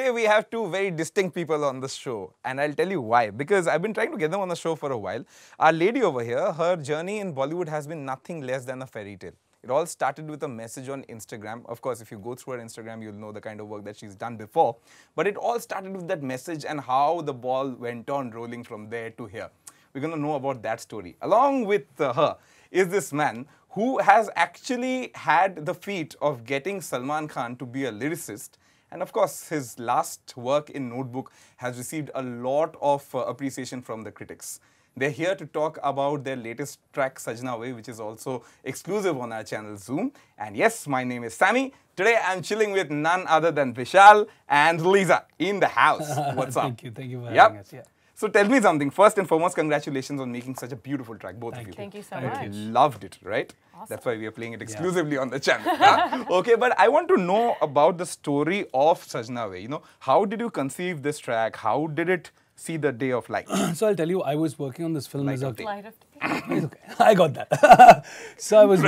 today we have two very distinct people on the show, and I'll tell you why. Because I've been trying to get them on the show for a while. Our lady over here, her journey in Bollywood has been nothing less than a fairy tale. It all started with a message on Instagram. Of course, if you go through her Instagram, you'll know the kind of work that she's done before. But it all started with that message and how the ball went on rolling from there to here. We're going to know about that story. Along with her is this man who has actually had the feat of getting Salman Khan to be a lyricist. And of course, his last work in Notebook has received a lot of appreciation from the critics. They're here to talk about their latest track, Sajna Ve, which is also exclusive on our channel Zoom. And yes, my name is Sammy. Today, I'm chilling with none other than Vishal and Lisa in the house. What's up? Thank you for having us. Yeah. So tell me something. First and foremost, congratulations on making such a beautiful track, both of you. Thank you so much. Loved it, right? Awesome. That's why we are playing it exclusively on the channel. Okay, but I want to know about the story of Sajna Ve. You know, how did you conceive this track? How did it see the day of light? So I'll tell you, I was working on this film as a... Light of day. It's okay. I got that. So I was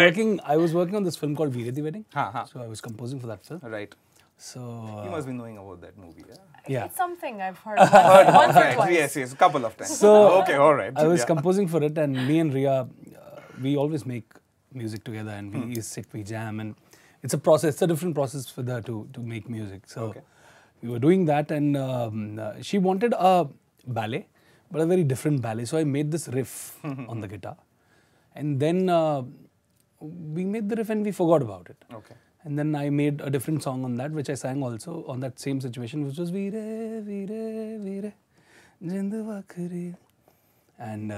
working on this film called Veerati Wedding. So I was composing for that film. Right. So... you must be knowing about that movie, yeah? Yeah. It's something I've heard once or twice. Yes, a couple of times. So, okay, all right. I was composing for it, and me and Ria, we always make music together, and we sit, we jam, and it's a process. It's a different process for her to make music. So we were doing that, and she wanted a ballet, but a very different ballet. So I made this riff on the guitar, and then we made the riff and we forgot about it. Okay. And then I made a different song on that, which I sang also on that same situation, which was Veere, Veere, Veere, Jindu Vakri. And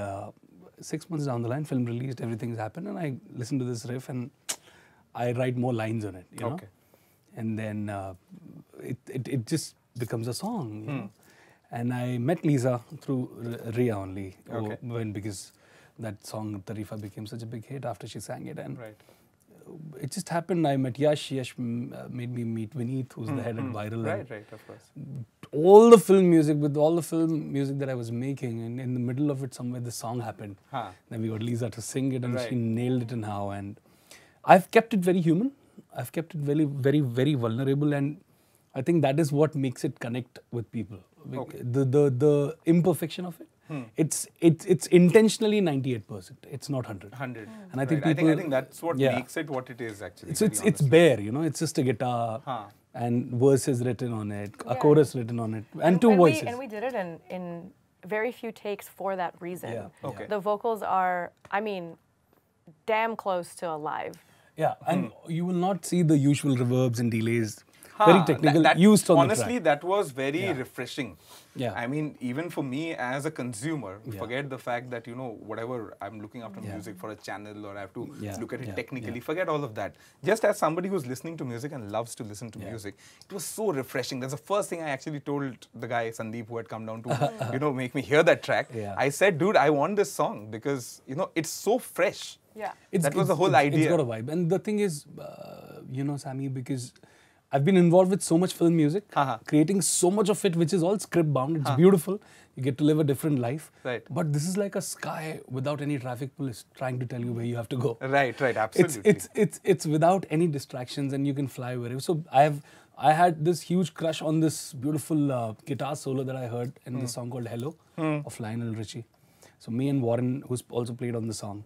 6 months down the line, film released, everything's happened, and I listened to this riff and I write more lines on it, you know. And then it just becomes a song, you know. And I met Lisa through Ria only, because that song Tarifa became such a big hit after she sang it. And it just happened. I met Yash. Yash made me meet Vineet, who's the head at Viral. Right, of course. All the film music, with all the film music that I was making, and in the middle of it somewhere the song happened. Then we got Lisa to sing it, and she nailed it in how. And I've kept it very human. I've kept it very, very, very vulnerable, and I think that is what makes it connect with people. The imperfection of it. It's intentionally 98%. It's not 100. And I think people, I think that's what makes it what it is actually. It's bare, you know. It's just a guitar and verses written on it, a chorus written on it, and two voices. And we did it in very few takes for that reason. Okay. The vocals are, I mean, damn close to a live. Yeah, and you will not see the usual reverbs and delays. Very technical, used on the track. Honestly, that was very refreshing. Yeah. I mean, even for me as a consumer, forget the fact that, you know, whatever I'm looking after music for a channel or I have to look at it technically, forget all of that. Just as somebody who's listening to music and loves to listen to music, it was so refreshing. That's the first thing I actually told the guy, Sandeep, who had come down to, you know, make me hear that track. I said, dude, I want this song because, you know, it's so fresh. Yeah. That was the whole idea. It's got a vibe. And the thing is, you know, Sammy, because I've been involved with so much film music, creating so much of it, which is all script bound. It's beautiful. You get to live a different life. But this is like a sky without any traffic police trying to tell you where you have to go. Right, absolutely. It's without any distractions, and you can fly wherever. So I had this huge crush on this beautiful guitar solo that I heard in this song called Hello of Lionel Richie. So me and Warren, who's also played on the song,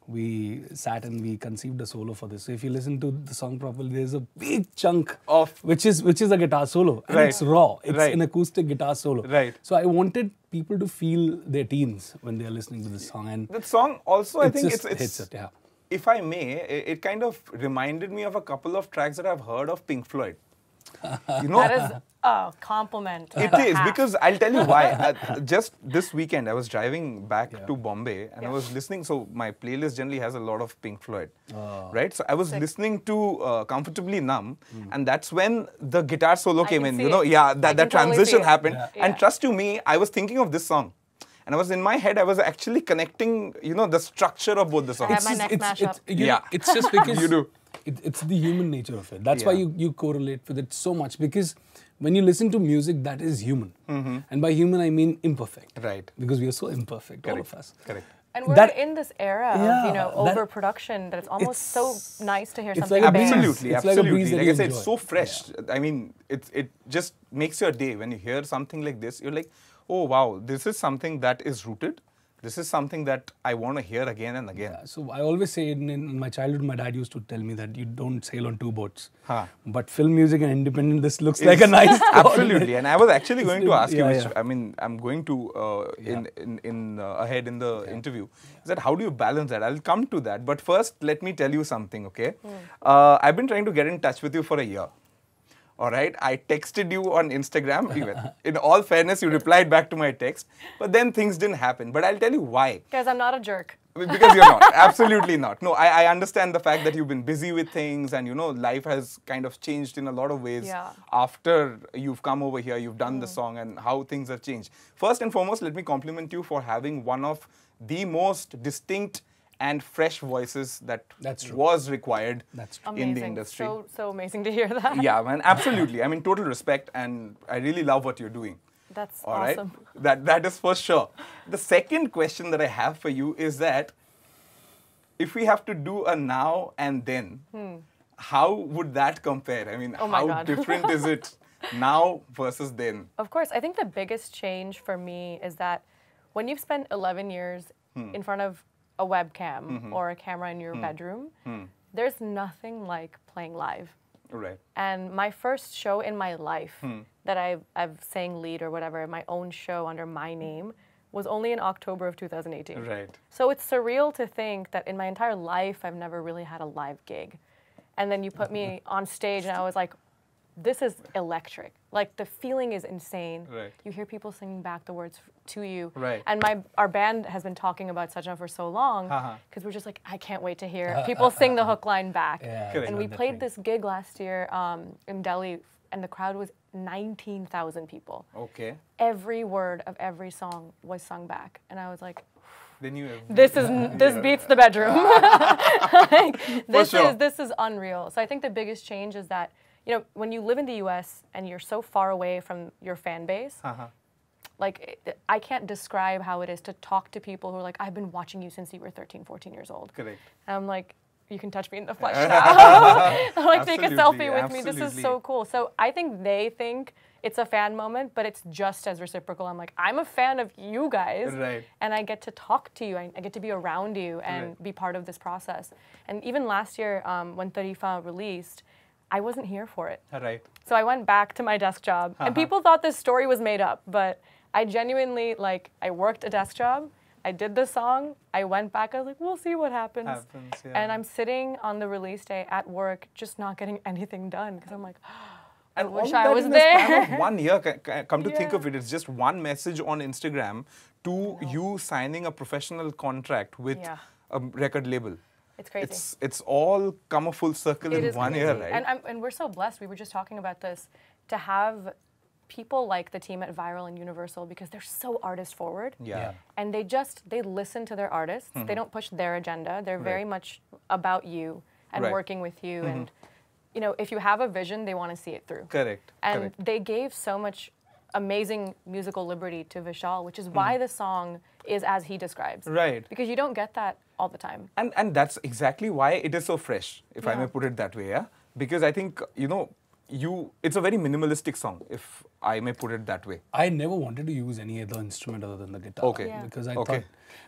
we sat and we conceived a solo for this. So if you listen to the song properly, there's a big chunk of which is a guitar solo, and it's raw. It's an acoustic guitar solo. So I wanted people to feel their teens when they are listening to this song. And that song also, I think it's hits it. Yeah. If I may, it kind of reminded me of a couple of tracks that I've heard of Pink Floyd. You know, that is a compliment. It is, because I'll tell you why. Just this weekend, I was driving back to Bombay and I was listening. So my playlist generally has a lot of Pink Floyd, right? So I was listening to Comfortably Numb, and that's when the guitar solo came in. You know, that transition happened. And trust you me, I was thinking of this song. And I was in my head, I was actually connecting, you know, the structure of both the songs. I have my next mashup. It's just because you do. It's the human nature of it. That's why you correlate with it so much, because when you listen to music, that is human. And by human, I mean imperfect. Right. Because we are so imperfect, all of us. Correct. And we're That- in this era Yeah, of, you know, that- overproduction that it's almost so nice to hear it's something like a band. breeze. Absolutely, It's like a breeze absolutely. that Like you I said, it's enjoy. so fresh. I mean, it just makes your day when you hear something like this. You're like, oh wow, this is something that is rooted. This is something that I want to hear again and again. So I always say in my childhood, my dad used to tell me that you don't sail on two boats. Huh. But film music and independent, this looks like a nice Absolutely. And I was actually going to ask you, Yeah, which yeah. I mean, I'm going to ahead in the interview, is that how do you balance that? I'll come to that. But first, let me tell you something, okay? I've been trying to get in touch with you for a year. All right, I texted you on Instagram. Even in all fairness, you replied back to my text, but then things didn't happen. But I'll tell you why. Guys, I'm not a jerk. Because you're not. Absolutely not. No, I understand the fact that you've been busy with things and, you know, life has kind of changed in a lot of ways. Yeah. After you've come over here, you've done the song and how things have changed. First and foremost, let me compliment you for having one of the most distinct and fresh voices that That's true. was required That's true. Amazing. in the industry. So amazing to hear that. Yeah, man, absolutely. I mean, total respect, and I really love what you're doing. That's All right? awesome. That is for sure. The second question that I have for you is that if we have to do a now and then, how would that compare? I mean, Oh my how God. different is it now versus then? Of course, I think the biggest change for me is that when you've spent 11 years in front of a webcam or a camera in your bedroom, there's nothing like playing live. Right. And my first show in my life that I've sang lead or whatever, my own show under my name, was only in October of 2018. Right. So it's surreal to think that in my entire life, I've never really had a live gig. And then you put me on stage and I was like, this is electric. Like the feeling is insane. Right. You hear people singing back the words to you. Right. And our band has been talking about Sajna for so long Uh-huh. because we're just like, I can't wait to hear people sing the hook line back. Yeah, Correct. And we played this gig last year in Delhi and the crowd was 19,000 people. Okay. Every word of every song was sung back. And I was like, Then you have this beats the bedroom. Like, sure. this is unreal. So I think the biggest change is that, you know, when you live in the US and you're so far away from your fan base, like I can't describe how it is to talk to people who are like, I've been watching you since you were 13, 14 years old. Correct. And I'm like, you can touch me in the flesh now. Like take a Absolutely, selfie with me. This is absolutely. so cool. So I think they think it's a fan moment, but it's just as reciprocal. I'm like, I'm a fan of you guys. Right. And I get to talk to you. I get to be around you and Right. be part of this process. And even last year when Tarifa released, I wasn't here for it. Right. So I went back to my desk job. And people thought this story was made up, but I genuinely, like, I worked a desk job. I did the song. I went back. I was like, we'll see what happens. Yeah. And I'm sitting on the release day at work, just not getting anything done because I'm like, I And wish all I that was in the span there. of 1 year, come to think Yeah. of it, it's just one message on Instagram to you signing a professional contract with Yeah. a record label. It's crazy. It's all come a full circle It in is 1 crazy. year, right? And we're so blessed. We were just talking about this, to have people like the team at Viral and Universal because they're so artist forward. Yeah. And they listen to their artists. They don't push their agenda. They're very much about you and Right. working with you. And, you know, if you have a vision, they want to see it through. Correct. And Correct. they gave so much amazing musical liberty to Vishal, which is why the song is as he describes. Right. Because you don't get that all the time. And that's exactly why it is so fresh, if I Yeah. may put it that way, yeah? Because I think, you know, it's a very minimalistic song, if I may put it that way. I never wanted to use any other instrument other than the guitar. Okay. Yeah. Because I Okay. thought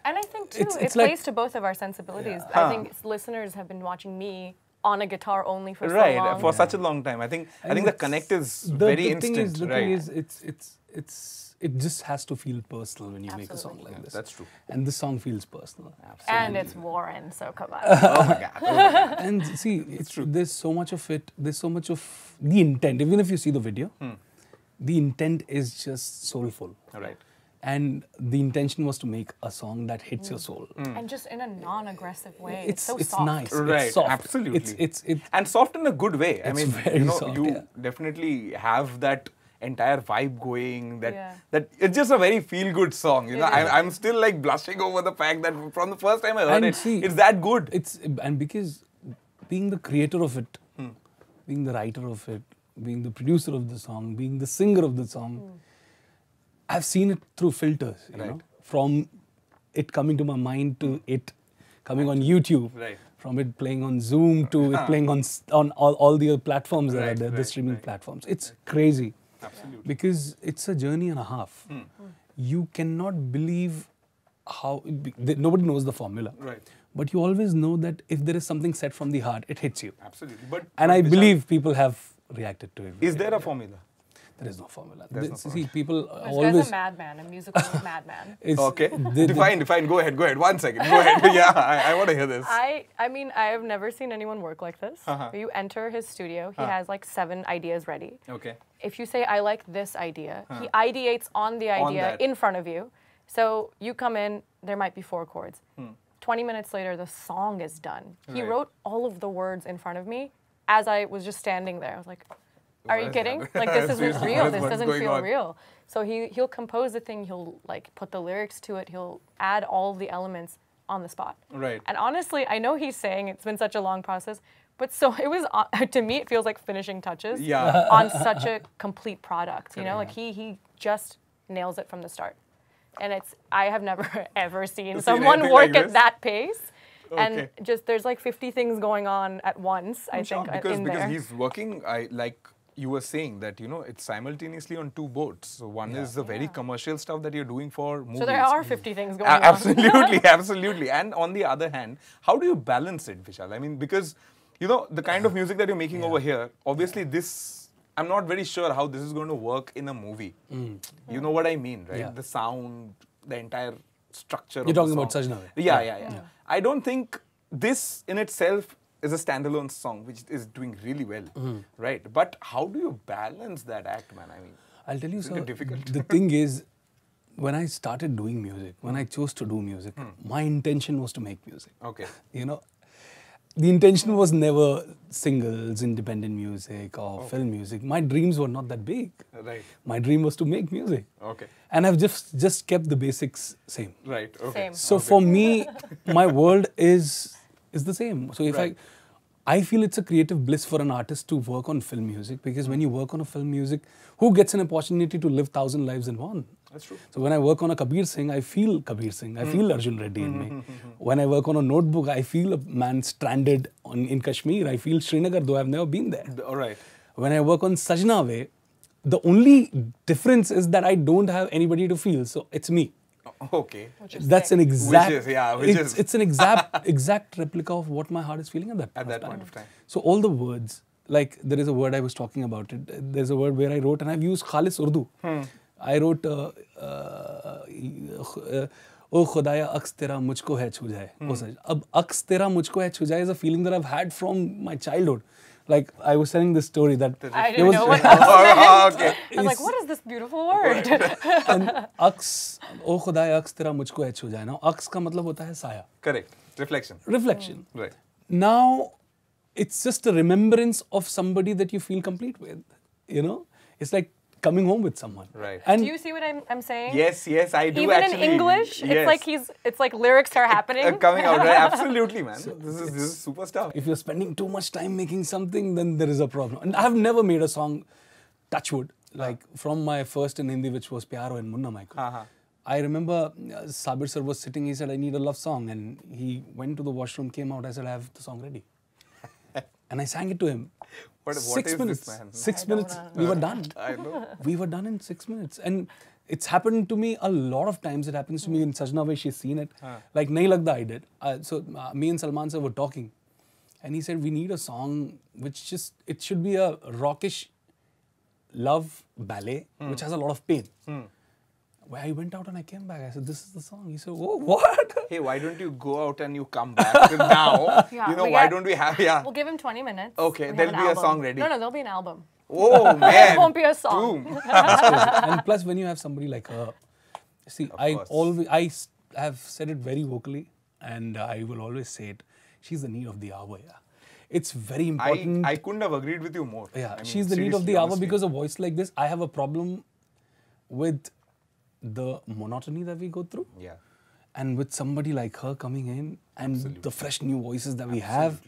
And I think, too, It's it like- plays to both of our sensibilities. Huh. I think listeners have been watching me on a guitar only for so Right, long. for such a long time. I think the it's- connect is the very thing instant, is, the right? thing is, it just has to feel personal when you make a song Absolutely. like this. That's true. And this song feels personal. And it's Warren, so come on. Oh my God. Oh my God. And see, there's so much of it. There's so much of the intent. Even if you see the video, the intent is just soulful. All right. And the intention was to make a song that hits your soul. And just in a non-aggressive way. It's so it's soft. nice. Right, It's soft. absolutely. It's And soft in a good way. I It's mean, very you know, soft, you yeah. definitely have that entire vibe going. That Yeah. that it's just a very feel-good song. You know, It is. I'm still like blushing over the fact that from the first time I heard And it, see, it's that good. And because being the creator of it, being the writer of it, being the producer of the song, being the singer of the song, I've seen it through filters, you know, Right. from it coming to my mind to it coming on YouTube. Right. From it playing on Zoom to it playing on all the other platforms that are there, the streaming platforms. It's crazy. Absolutely. Because it's a journey and a half. You cannot believe how... Nobody knows the formula. Right. But you always know that if there is something said from the heart, it hits you. Absolutely. And I believe people have reacted to it. Is there a formula? There is no formula. There's no See, people This always... guy's a madman, a musical madman. Okay. Define. Go ahead. 1 second. Go ahead. Yeah, I want to hear this. I mean, I have never seen anyone work like this. You enter his studio, he has like 7 ideas ready. Okay. If you say, I like this idea, he ideates on the idea in front of you. So you come in, there might be 4 chords. 20 minutes later, the song is done. He wrote all of the words in front of me as I was just standing there. I was like, are you kidding? Like, this isn't real. This doesn't feel real. So he'll compose the thing. He'll like put the lyrics to it. He'll add all of the elements on the spot. Right. And honestly, I know he's saying it's been such a long process, but so it was, to me, it feels like finishing touches on such a complete product. You know, like he just nails it from the start. And I have never ever seen someone work like at that pace. And just there's like 50 things going on at once, I think, in there. Because he's working, like you were saying, that, you know, it's simultaneously on 2 boats. So one is the very commercial stuff that you're doing for movies. So there are 50 things going on. Absolutely, absolutely. And on the other hand, how do you balance it, Vishal? I mean, because, you know, the kind of music that you're making over here, obviously this, I'm not very sure how this is going to work in a movie. You know what I mean, right? Yeah. The sound, the entire structure. You're talking about Sajna Ve. Yeah. I don't think this in itself is a standalone song which is doing really well, right? But how do you balance that act, man? I mean, I'll tell you, isn't it difficult? the thing is, when I started doing music, when I chose to do music, my intention was to make music. Okay. You know, the intention was never singles, independent music or film music. My dreams were not that big. Right. My dream was to make music. Okay. And I've just kept the basics same. Right. Okay. Same. So for me, my world is the same. So if I feel it's a creative bliss for an artist to work on film music, because when you work on a film music, who gets an opportunity to live 1,000 lives in one? That's true. So when I work on a Kabir Singh, I feel Kabir Singh. I feel Arjun Reddy in me. When I work on a notebook, I feel a man stranded in Kashmir. I feel Srinagar, though I've never been there. All right. When I work on Sajna Ve, the only difference is that I don't have anybody to feel. So it's me. Okay. That's an exact. It's an exact replica of what my heart is feeling at that point of time. So all the words, like there is a word I was talking about it. There's a word where I wrote, and I've used Khalis Urdu. I wrote, "O Khudaya, aks tera mujhko hai chhu jaye." Ab aks tera mujhko hai chhu jaye is a feeling that I've had from my childhood. Like I was telling this story that I didn't know what aks meant. Okay. I was like, what is this beautiful word? And aks, "O Khudaya, aks tera mujhko hai chhu jaye." Now, aks ka matlab hota hai saya. Correct. Reflection. Reflection. Right. Now, it's just a remembrance of somebody that you feel complete with. You know, it's like coming home with someone. Right. And Do you see what I'm saying? Yes, I do. Even actually. in English, Yes. it's like lyrics are happening. Coming out, right? Absolutely, man. This is super stuff. if you're spending too much time making something, then there is a problem. And I have never made a song, touchwood, like from my first in Hindi, which was Pyaro and Munna Maiko. I remember Sabir sir was sitting, he said, I need a love song. And he went to the washroom, came out, I said, I have the song ready. And I sang it to him. What 6 is minutes. this, man? 6 minutes. We were done. I know. We were done in 6 minutes. And it's happened to me a lot of times. It happens to me in Sajna Ve, she's seen it. Like Nahi Lagda I did. So me and Salman sir were talking. And he said, we need a song which just, it should be a rockish love ballet, which has a lot of pain. Where I went out and I came back. I said, this is the song. He said, oh, what? Hey, why don't you go out and you come back now? Yeah, you know, why don't we have, We'll give him 20 minutes. Okay, We there'll have an be a album. song ready. No, there'll be an album. Oh, man. It won't be a song. Boom. And plus, when you have somebody like her, see, course. I have said it very vocally, and I will always say it. She's the need of the hour, yeah. It's very important. I couldn't have agreed with you more. Yeah, I mean, she's the need of seriously, the hour honestly. because a voice like this, I have a problem with the monotony that we go through. Yeah. And with somebody like her coming in and the fresh new voices that we have,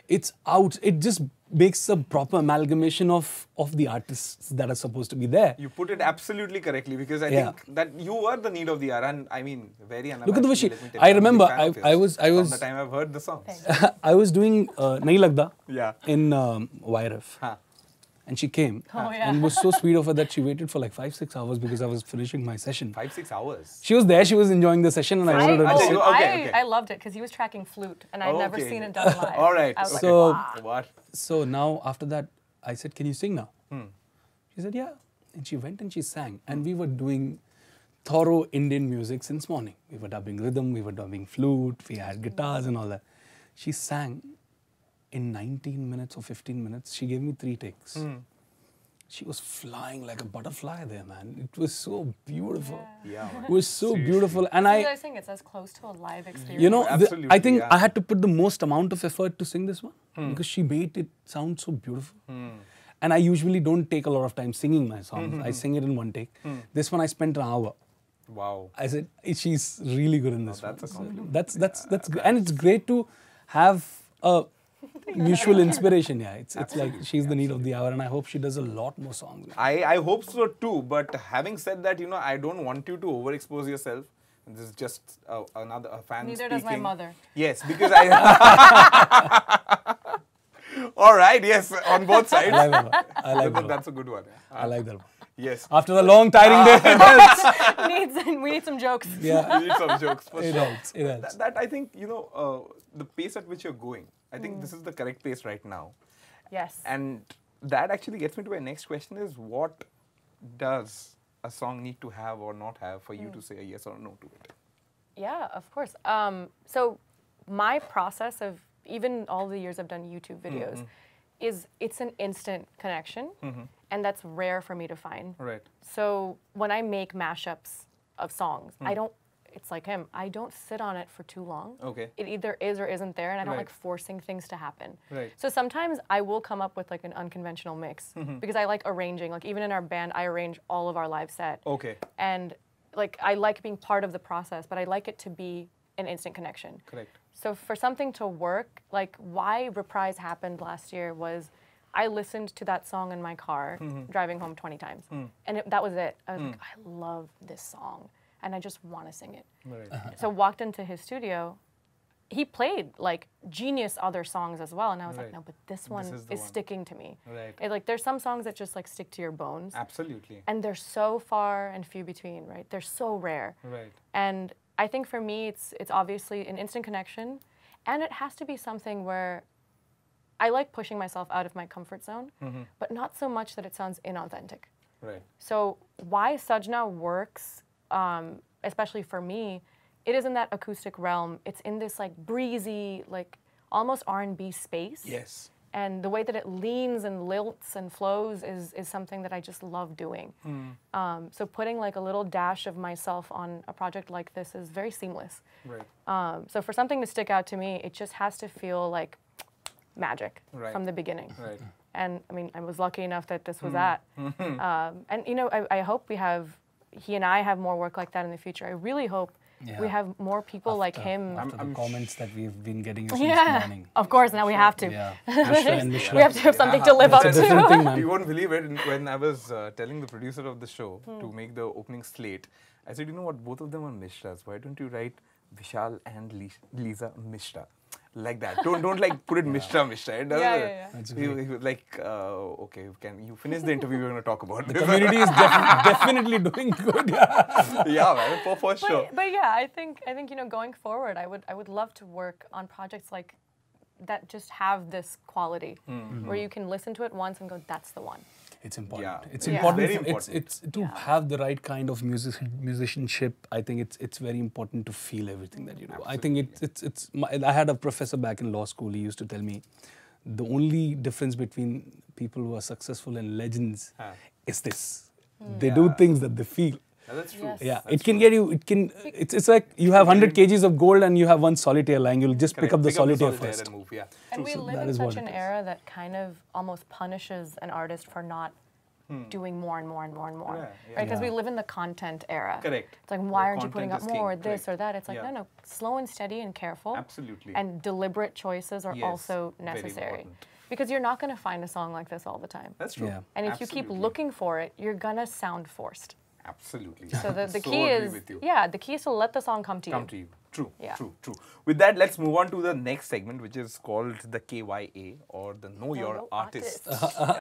it's out. It just makes a proper amalgamation of the artists that are supposed to be there. You put it absolutely correctly because I Yeah. think that you were the need of the hour, and I mean, very unabashedly. Look at the way she. let me tell I you, I'm a big remember. fan of I yours was. from the time I've heard the songs. I was doing Nahi Lagda Yeah. in YRF. Huh. And she came. Oh, yeah. And it was so sweet of her that she waited for like 5-6 hours because I was finishing my session. 5-6 hours. She was there, she was enjoying the session, and I wanted her to Achha, sit. you- okay. I loved it because he was tracking flute and I'd never Okay. seen it done live. All right. I was Okay. So- like, wow. What? So now, after that, I said, can you sing now? She said, yeah. And she went and she sang. And we were doing thorough Indian music since morning. We were dubbing rhythm, we were dubbing flute, we had guitars and all that. She sang in 19 minutes or 15 minutes. She gave me 3 takes. She was flying like a butterfly there, man. It was so beautiful. Yeah. It was so Seriously. beautiful. And So I, I think it's as close to a live experience. you know, Absolutely, I think yeah. I had to put the most amount of effort to sing this one because she made it sound so beautiful. And I usually don't take a lot of time singing my songs. I sing it in 1 take. This one I spent an hour. Wow. I said, she's really good in this that's one. a compliment. That's good. And it's great to have a mutual inspiration. Yeah, it's like she's the need of the hour, and I hope she does a lot more songs. I hope so too, but having said that, you know, I don't want you to overexpose yourself. This is just another fan Neither speaking. does my mother. Yes, because I... All right, yes, on both sides. I like that one. I like that one. That's a good one. I like that one. Yes. After a long, tiring day, it helps. We need some jokes. Yeah, We need some jokes for it sure. helps. It helps. That I think, you know, the pace at which you're going, I think this is the correct pace right now. Yes. And that actually gets me to my next question is, what does a song need to have or not have for you to say a yes or no to it? Yeah, of course. So my process of even all the years I've done YouTube videos is it's an instant connection, and that's rare for me to find. Right. So when I make mashups of songs, I don't. It's like him. I don't sit on it for too long. Okay. It either is or isn't there, and I don't Right. like forcing things to happen. Right. So sometimes I will come up with like an unconventional mix because I like arranging. Like even in our band, I arrange all of our live set. Okay. And like I like being part of the process, but I like it to be an instant connection. Correct. So for something to work, like why Reprise happened last year was I listened to that song in my car driving home 20 times. And that was it. I was like, I love this song and I just want to sing it. Right. So walked into his studio. He played like genius other songs as well. And I was Right. like, no, but this one is the is one. sticking to me. Right. It, like there's some songs that just like stick to your bones. Absolutely. And they're so far and few between, right? They're so rare. Right. And I think for me, it's obviously an instant connection, and it has to be something where I like pushing myself out of my comfort zone, but not so much that it sounds inauthentic. Right. So why Sajna works, especially for me, it is in that acoustic realm. It's in this like breezy, like almost R&B space. Yes. And the way that it leans and lilts and flows is something that I just love doing. So putting like a little dash of myself on a project like this is very seamless. Right. So for something to stick out to me, it just has to feel like magic Right. from the beginning. Right. And I mean, I was lucky enough that this was that. And you know, I hope he and I have more work like that in the future. I really hope we have more people like him. After the comments that we've been getting since Yeah, morning. of course, now we have to. Yeah, Mishra and Mishra. We have to have something to live up That's a different to. thing, man. You won't believe it. When I was telling the producer of the show to make the opening slate, I said, you know what, both of them are Mishras. Why don't you write Vishal and Lisa Mishra? Like that. Don't like put it Mishra. It doesn't. Yeah. That's He was like, okay, can you finish the interview? We're going to talk about this. Community is definitely doing good. Yeah. Yeah, man, for sure. But yeah, I think you know, going forward, I would love to work on projects like that just have this quality where you can listen to it once and go, that's the one. It's important. Yeah. It's Yeah. important. Very for- important. It's to have the right kind of musicianship. I think it's very important to feel everything that you do. I think I had a professor back in law school. He used to tell me, the only difference between people who are successful and legends is this: they do things that they feel. That's true. Yes. Yeah, it can get you. It can. It's like you have 100 kgs of gold and you have one solitaire lying. You'll just pick up the solitaire first. and move, yeah. And we So live that in is what such an it is. era that kind of almost punishes an artist for not doing more and more and more and more, Yeah, right? Because we live in the content era. Correct. It's like, why The aren't you putting content up is king. more, this Correct. or that? It's like, Yeah. no, slow and steady and careful. Absolutely. And deliberate choices are Yes, also very necessary. important. Because you're not going to find a song like this all the time. That's true. Yeah. And if you keep Absolutely. looking for it, you're going to sound forced. Absolutely. So the So key agree is, with you. yeah, the key is to let the song come to you. Come to you. True, Yeah. true. With that, let's move on to the next segment, which is called the KYA, or the Know Your Your Artist.